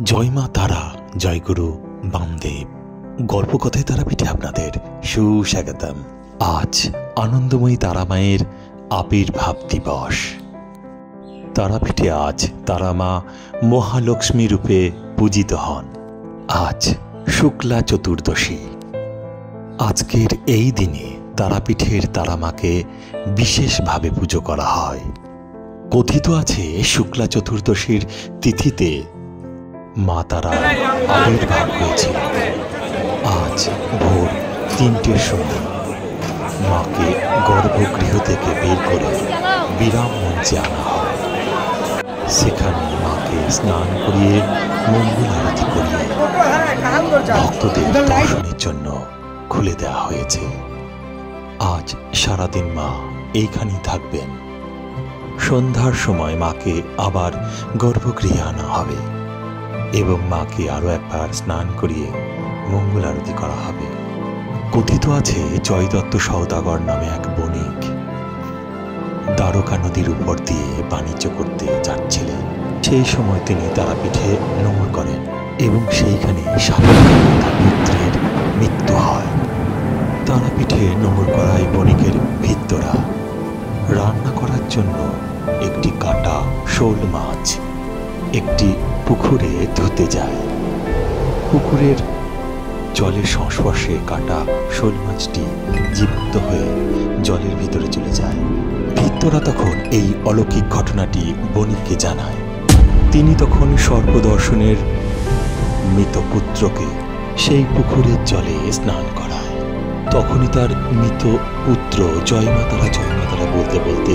জয় মা তারা, জয় গুরু বামদেব। গল্পকথায় তারাপীঠে আপনাদের সুস্বাগতম। আজ আনন্দময়ী তারা মায়ের আবির্ভাব দিবস। তারাপীঠে আজ তারা মা মহালক্ষ্মী রূপে পূজিত হন। আজ শুক্লা চতুর্দশী। আজকের এই দিনে তারাপীঠের তারা মাকে বিশেষভাবে পুজো করা হয়। কথিত আছে শুক্লা চতুর্দশীর তিথিতে মা তারা আবির্ভাব হয়েছিল। আজ ভোর ৩টের সময় মাকে গর্ভগৃহ থেকে বের করে বিরাম মঞ্চে আনা হয়। সেখানে মাকে স্নান করিয়ে মঙ্গল আরতি করিয়ে ভক্তদের দর্শনের জন্য খুলে দেওয়া হয়েছে। আজ সারাদিন মা এইখানেই থাকবেন। সন্ধ্যার সময় মাকে আবার গর্ভগৃহে আনা হবে এবং মাকে আরও একবার স্নান করিয়ে মঙ্গল আরতি করা হবে। কথিত আছে জয়দত্ত সওদাগর নামে এক বণিক দ্বারকা নদীর উপর দিয়ে বাণিজ্য করতে যাচ্ছিলেন। সেই সময় তিনি তারাপীঠে নোঙর করেন এবং সেইখানে পুত্রের মৃত্যু হয়। তারাপীঠে নোঙর করা এই বণিকের ভৃত্যরা রান্না করার জন্য একটি কাটা শোল মাছ একটি পুকুরে ধুতে যায়। পুকুরের জলের সংস্পর্শে কাটা শোল মাছটি জীবিত হয়ে জলের ভিতরে চলে যায়। ভৃত্যরা তখন এই অলৌকিক ঘটনাটি বণিককে জানায়। তিনি তখন সর্পদর্শনের মৃত পুত্রকে সেই পুকুরের জলে স্নান করায়। তখনই তার মৃত পুত্র জয় মা তারা বলতে বলতে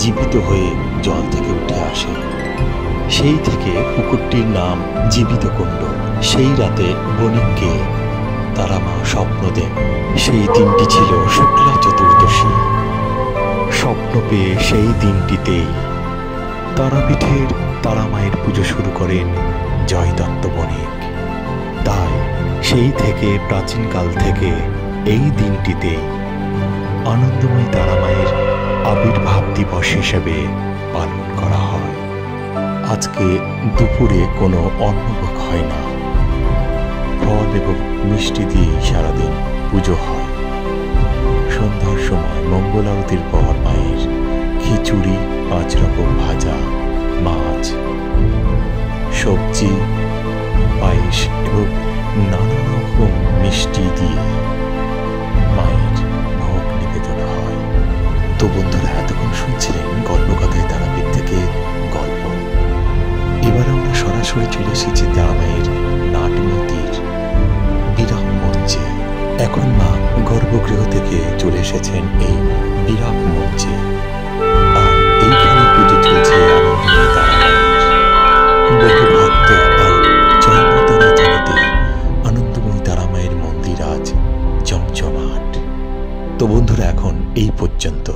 জীবিত হয়ে জল থেকে উঠে আসে। সেই থেকে পুকুরটির নাম জীবিত কুণ্ড। সেই রাতে বণিককে তারা মা স্বপ্ন দেন। সেই দিনটি ছিল শুক্লা চতুর্দশী। স্বপ্ন পেয়ে সেই দিনটিতেই তারাপীঠের তারা মায়ের পুজো শুরু করেন জয়দত্ত বণিক। তাই সেই থেকে প্রাচীনকাল থেকে এই দিনটিতে আনন্দময়ী তারা মায়ের আবির্ভাব দিবস হিসেবে পালন করা হয়। আজকে দুপুরে কোনো অন্নভোগ হয় না। ফল এবং মিষ্টি দিয়ে সারাদিন পুজো হয়। সন্ধ্যার সময় মঙ্গল আরতির পর মায়ের খিচুড়ি, 5 রকম ভাজা, মাছ, সবজি, পায়েস এবং নানা রকম মিষ্টি দিয়ে মায়ের ভোগ নিবেদন হয়। তো বন্ধুরা, এতক্ষণ শুনছিলেন গল্পকথায় তারাপীঠ থেকে গল্প। এবার আমরা সরাসরি চলে এসেছি তারা মায়ের নাটমন্দির বিরাম মঞ্চে। এখন মা গর্ভগৃহ থেকে চলে এসেছেন এই বিরাম মঞ্চে। আর এইখানে পুজো চলছে আনন্দময়ী তারা মায়ের। বহু ভক্ত আর জয় মা তারা জানাতে আনন্দময়ী তারা মায়ের মন্দির আজ জমজমাট। তো বন্ধুরা, এখন এই পর্যন্ত।